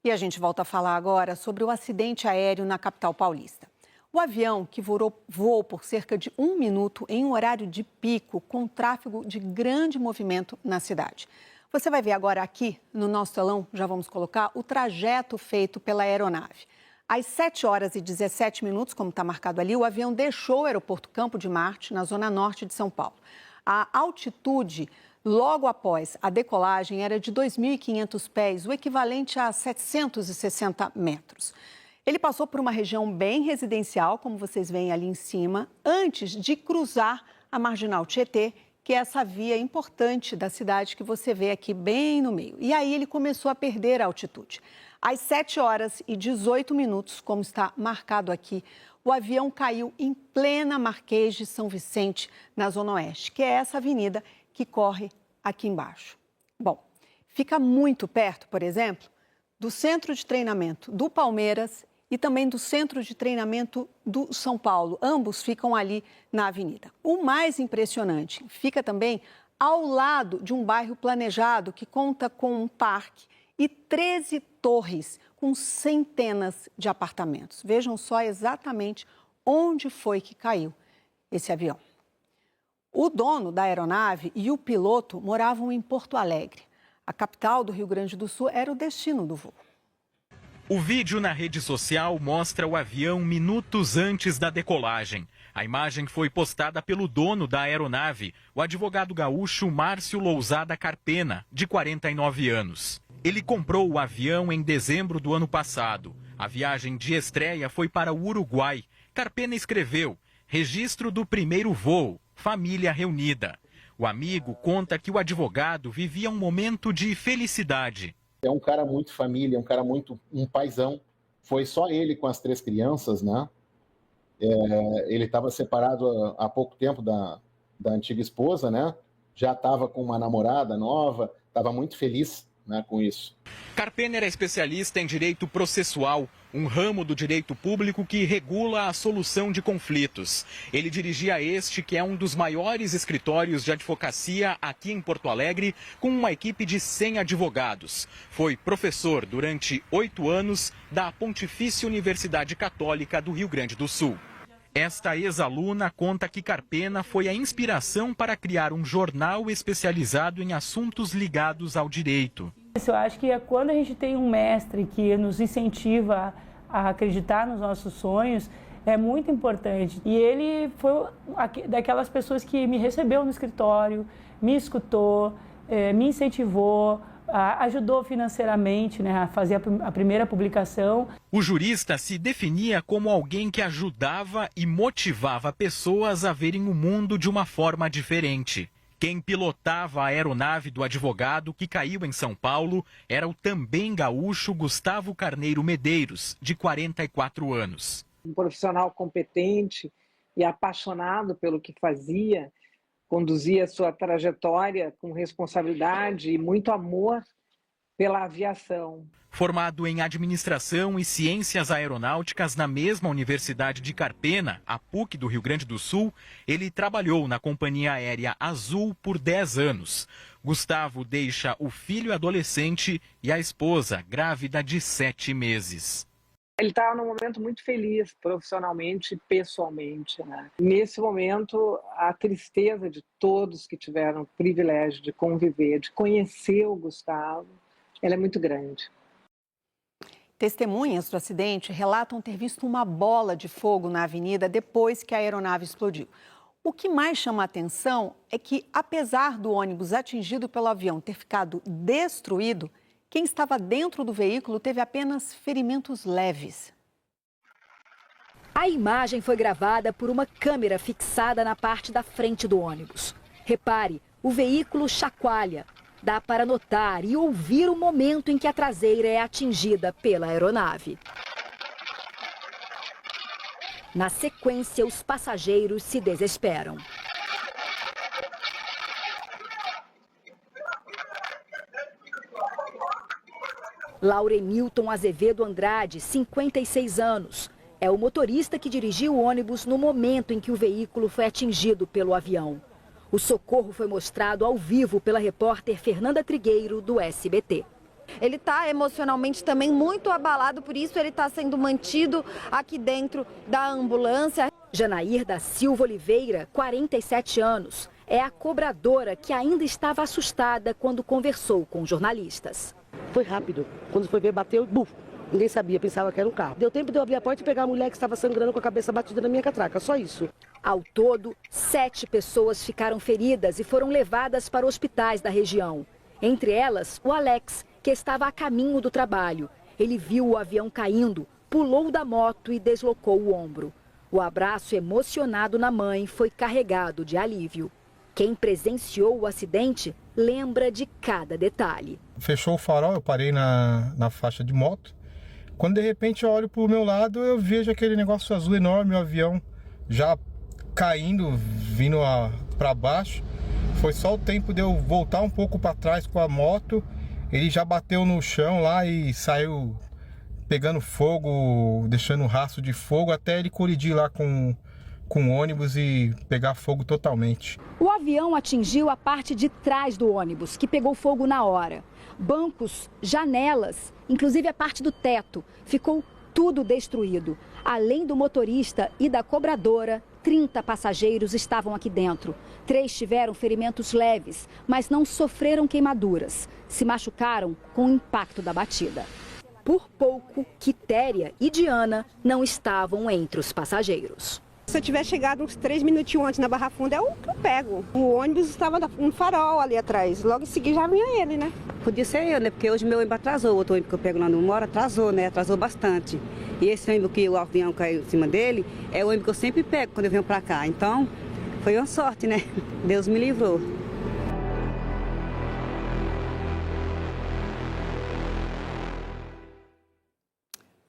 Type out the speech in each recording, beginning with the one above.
E a gente volta a falar agora sobre o acidente aéreo na capital paulista. O avião, que voou por cerca de 1 minuto em um horário de pico, com tráfego de grande movimento na cidade. Você vai ver agora aqui no nosso telão, já vamos colocar, o trajeto feito pela aeronave. Às 7 horas e 17 minutos, como está marcado ali, o avião deixou o aeroporto Campo de Marte, na zona norte de São Paulo. A altitude, logo após a decolagem, era de 2.500 pés, o equivalente a 760 metros. Ele passou por uma região bem residencial, como vocês veem ali em cima, antes de cruzar a Marginal Tietê, que é essa via importante da cidade que você vê aqui bem no meio. E aí ele começou a perder a altitude. Às 7 horas e 18 minutos, como está marcado aqui, o avião caiu em plena Marquês de São Vicente, na Zona Oeste, que é essa avenida que corre aqui embaixo. Bom, fica muito perto, por exemplo, do centro de treinamento do Palmeiras e também do centro de treinamento do São Paulo. Ambos ficam ali na avenida. O mais impressionante fica também ao lado de um bairro planejado que conta com um parque e 13 torres com centenas de apartamentos. Vejam só exatamente onde foi que caiu esse avião. O dono da aeronave e o piloto moravam em Porto Alegre. A capital do Rio Grande do Sul era o destino do voo. O vídeo na rede social mostra o avião minutos antes da decolagem. A imagem foi postada pelo dono da aeronave, o advogado gaúcho Márcio Lousada Carpena, de 49 anos. Ele comprou o avião em dezembro do ano passado. A viagem de estreia foi para o Uruguai. Carpena escreveu: registro do primeiro voo, família reunida. O amigo conta que o advogado vivia um momento de felicidade. É um cara muito família, um cara muito um paizão. Foi só ele com as 3 crianças, né? Ele estava separado há pouco tempo da antiga esposa, né? Já estava com uma namorada nova, estava muito feliz, né, com isso. Carpena era especialista em direito processual, um ramo do direito público que regula a solução de conflitos. Ele dirigia este, que é um dos maiores escritórios de advocacia aqui em Porto Alegre, com uma equipe de 100 advogados. Foi professor durante 8 anos da Pontifícia Universidade Católica do Rio Grande do Sul. Esta ex-aluna conta que Carpena foi a inspiração para criar um jornal especializado em assuntos ligados ao direito. Eu acho que é quando a gente tem um mestre que nos incentiva a acreditar nos nossos sonhos, é muito importante. E ele foi daquelas pessoas que me recebeu no escritório, me escutou, me incentivou, ajudou financeiramente, né, a fazer a primeira publicação. O jurista se definia como alguém que ajudava e motivava pessoas a verem o mundo de uma forma diferente. Quem pilotava a aeronave do advogado que caiu em São Paulo era o também gaúcho Gustavo Carneiro Medeiros, de 44 anos. Um profissional competente e apaixonado pelo que fazia, conduzia sua trajetória com responsabilidade e muito amor pela aviação. Formado em Administração e Ciências Aeronáuticas na mesma Universidade de Carpena, a PUC do Rio Grande do Sul, ele trabalhou na Companhia Aérea Azul por 10 anos. Gustavo deixa o filho adolescente e a esposa grávida de 7 meses. Ele estava num momento muito feliz, profissionalmente e pessoalmente, né? Nesse momento, a tristeza de todos que tiveram o privilégio de conviver, de conhecer o Gustavo, ela é muito grande. Testemunhas do acidente relatam ter visto uma bola de fogo na avenida depois que a aeronave explodiu. O que mais chama a atenção é que, apesar do ônibus atingido pelo avião ter ficado destruído, quem estava dentro do veículo teve apenas ferimentos leves. A imagem foi gravada por uma câmera fixada na parte da frente do ônibus. Repare, o veículo chacoalha. Dá para notar e ouvir o momento em que a traseira é atingida pela aeronave. Na sequência, os passageiros se desesperam. Laurenilton Azevedo Andrade, 56 anos. É o motorista que dirigiu o ônibus no momento em que o veículo foi atingido pelo avião. O socorro foi mostrado ao vivo pela repórter Fernanda Trigueiro, do SBT. Ele está emocionalmente também muito abalado, por isso ele está sendo mantido aqui dentro da ambulância. Janair da Silva Oliveira, 47 anos, é a cobradora que ainda estava assustada quando conversou com jornalistas. Foi rápido. Quando foi ver, bateu, buf. Ninguém sabia, pensava que era um carro. Deu tempo de eu abrir a porta e pegar a mulher que estava sangrando com a cabeça batida na minha catraca, só isso. Ao todo, 7 pessoas ficaram feridas e foram levadas para hospitais da região. Entre elas, o Alex, que estava a caminho do trabalho. Ele viu o avião caindo, pulou da moto e deslocou o ombro. O abraço emocionado na mãe foi carregado de alívio. Quem presenciou o acidente lembra de cada detalhe. Fechou o farol, eu parei na faixa de moto. Quando de repente eu olho para o meu lado, eu vejo aquele negócio azul enorme, o avião já caindo, vindo para baixo. Foi só o tempo de eu voltar um pouco para trás com a moto. Ele já bateu no chão lá e saiu pegando fogo, deixando um rastro de fogo, até ele colidir lá com o ônibus e pegar fogo totalmente. O avião atingiu a parte de trás do ônibus, que pegou fogo na hora. Bancos, janelas, inclusive a parte do teto, ficou tudo destruído. Além do motorista e da cobradora, 30 passageiros estavam aqui dentro. 3 tiveram ferimentos leves, mas não sofreram queimaduras. Se machucaram com o impacto da batida. Por pouco, Quitéria e Diana não estavam entre os passageiros. Se eu tivesse chegado uns 3 minutinhos antes na Barra Funda, é o que eu pego. O ônibus estava no farol ali atrás. Logo em seguida já vinha ele, né? Podia ser eu, né? Porque hoje meu ônibus atrasou. O outro ônibus que eu pego lá no Mora atrasou, né? Atrasou bastante. E esse ônibus que o avião caiu em cima dele é o ônibus que eu sempre pego quando eu venho pra cá. Então, foi uma sorte, né? Deus me livrou.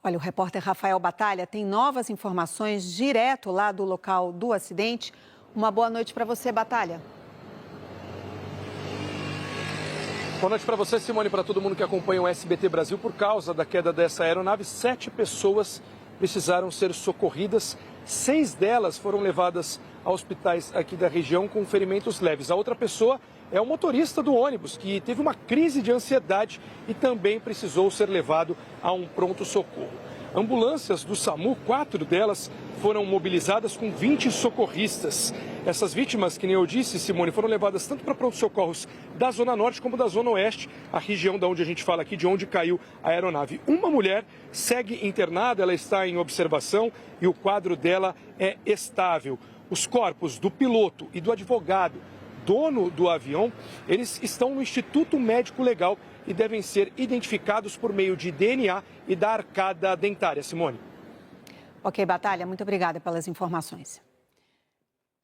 Olha, o repórter Rafael Batalha tem novas informações direto lá do local do acidente. Uma boa noite para você, Batalha. Boa noite para você, Simone, e para todo mundo que acompanha o SBT Brasil. Por causa da queda dessa aeronave, 7 pessoas precisaram ser socorridas. 6 delas foram levadas a hospitais aqui da região com ferimentos leves. A outra pessoa é o motorista do ônibus, que teve uma crise de ansiedade e também precisou ser levado a um pronto-socorro. Ambulâncias do SAMU, 4 delas foram mobilizadas com 20 socorristas. Essas vítimas, que nem eu disse, Simone, foram levadas tanto para pronto-socorros da Zona Norte como da Zona Oeste, a região da onde a gente fala aqui, de onde caiu a aeronave. Uma mulher segue internada, ela está em observação e o quadro dela é estável. Os corpos do piloto e do advogado, dono do avião, eles estão no Instituto Médico Legal e devem ser identificados por meio de DNA e da arcada dentária. Simone. Ok, Batalha, muito obrigada pelas informações.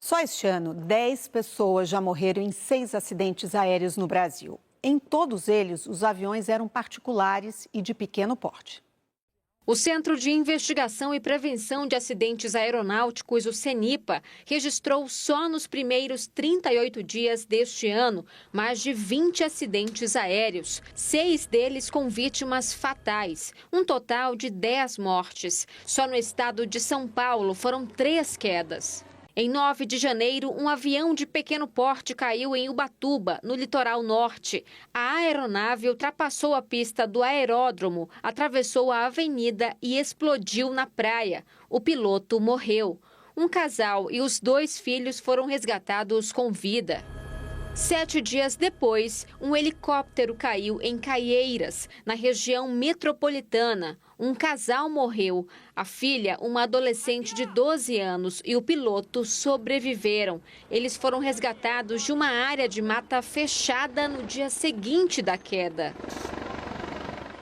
Só este ano, 10 pessoas já morreram em 6 acidentes aéreos no Brasil. Em todos eles, os aviões eram particulares e de pequeno porte. O Centro de Investigação e Prevenção de Acidentes Aeronáuticos, o CENIPA, registrou só nos primeiros 38 dias deste ano mais de 20 acidentes aéreos, 6 deles com vítimas fatais, um total de 10 mortes. Só no estado de São Paulo foram 3 quedas. Em 9 de janeiro, um avião de pequeno porte caiu em Ubatuba, no litoral norte. A aeronave ultrapassou a pista do aeródromo, atravessou a avenida e explodiu na praia. O piloto morreu. Um casal e os 2 filhos foram resgatados com vida. 7 dias depois, um helicóptero caiu em Caieiras, na região metropolitana. Um casal morreu. A filha, uma adolescente de 12 anos, e o piloto sobreviveram. Eles foram resgatados de uma área de mata fechada no dia seguinte da queda.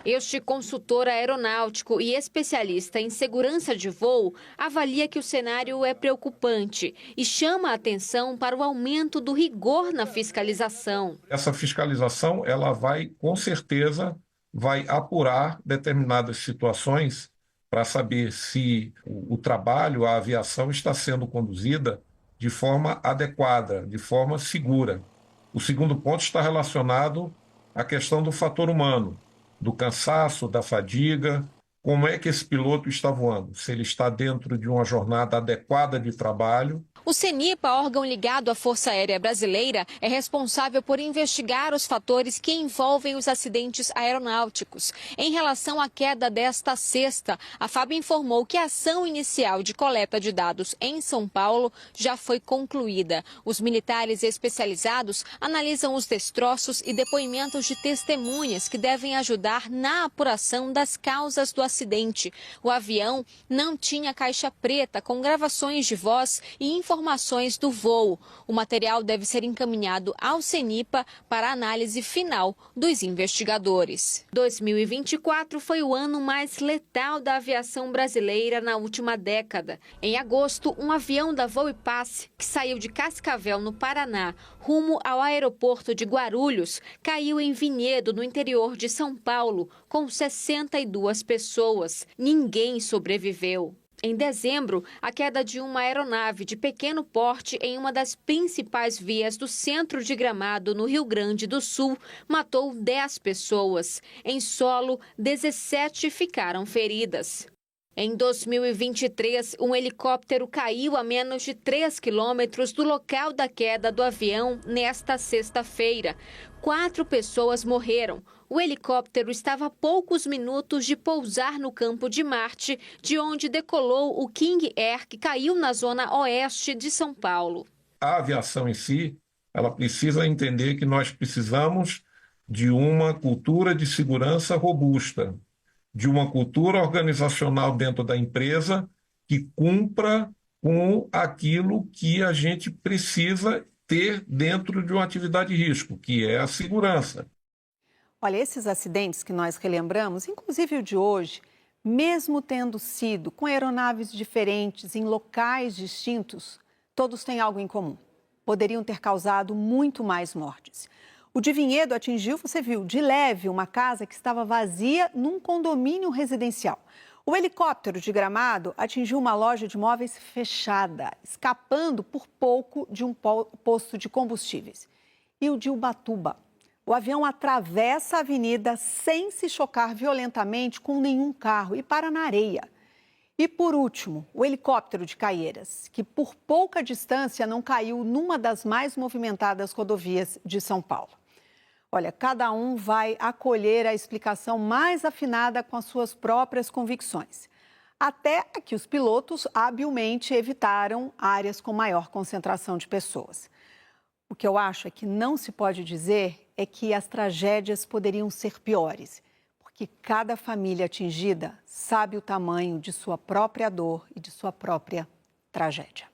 Este consultor aeronáutico e especialista em segurança de voo avalia que o cenário é preocupante e chama a atenção para o aumento do rigor na fiscalização. Essa fiscalização, ela vai, com certeza, vai apurar determinadas situações para saber se o trabalho, a aviação está sendo conduzida de forma adequada, de forma segura. O segundo ponto está relacionado à questão do fator humano, do cansaço, da fadiga, como é que esse piloto está voando, se ele está dentro de uma jornada adequada de trabalho. O CENIPA, órgão ligado à Força Aérea Brasileira, é responsável por investigar os fatores que envolvem os acidentes aeronáuticos. Em relação à queda desta sexta, a FAB informou que a ação inicial de coleta de dados em São Paulo já foi concluída. Os militares especializados analisam os destroços e depoimentos de testemunhas que devem ajudar na apuração das causas do acidente. O avião não tinha caixa preta com gravações de voz e informações do voo. O material deve ser encaminhado ao CENIPA para a análise final dos investigadores. 2024 foi o ano mais letal da aviação brasileira na última década. Em agosto, um avião da Voo e Passe, que saiu de Cascavel, no Paraná, rumo ao aeroporto de Guarulhos, caiu em Vinhedo, no interior de São Paulo, com 62 pessoas. Ninguém sobreviveu. Em dezembro, a queda de uma aeronave de pequeno porte em uma das principais vias do centro de Gramado, no Rio Grande do Sul, matou 10 pessoas. Em solo, 17 ficaram feridas. Em 2023, um helicóptero caiu a menos de 3 quilômetros do local da queda do avião nesta sexta-feira. 4 pessoas morreram. O helicóptero estava a poucos minutos de pousar no campo de Marte, de onde decolou o King Air, que caiu na zona oeste de São Paulo. A aviação em si, ela precisa entender que nós precisamos de uma cultura de segurança robusta, de uma cultura organizacional dentro da empresa que cumpra com aquilo que a gente precisa ter dentro de uma atividade de risco, que é a segurança. Olha, esses acidentes que nós relembramos, inclusive o de hoje, mesmo tendo sido com aeronaves diferentes, em locais distintos, todos têm algo em comum. Poderiam ter causado muito mais mortes. O de Vinhedo atingiu, você viu, de leve uma casa que estava vazia num condomínio residencial. O helicóptero de Gramado atingiu uma loja de móveis fechada, escapando por pouco de um posto de combustíveis. E o de Ubatuba. O avião atravessa a avenida sem se chocar violentamente com nenhum carro e para na areia. E, por último, o helicóptero de Caieiras, que por pouca distância não caiu numa das mais movimentadas rodovias de São Paulo. Olha, cada um vai acolher a explicação mais afinada com as suas próprias convicções. Até que os pilotos habilmente evitaram áreas com maior concentração de pessoas. O que eu acho é que não se pode dizer é que as tragédias poderiam ser piores, porque cada família atingida sabe o tamanho de sua própria dor e de sua própria tragédia.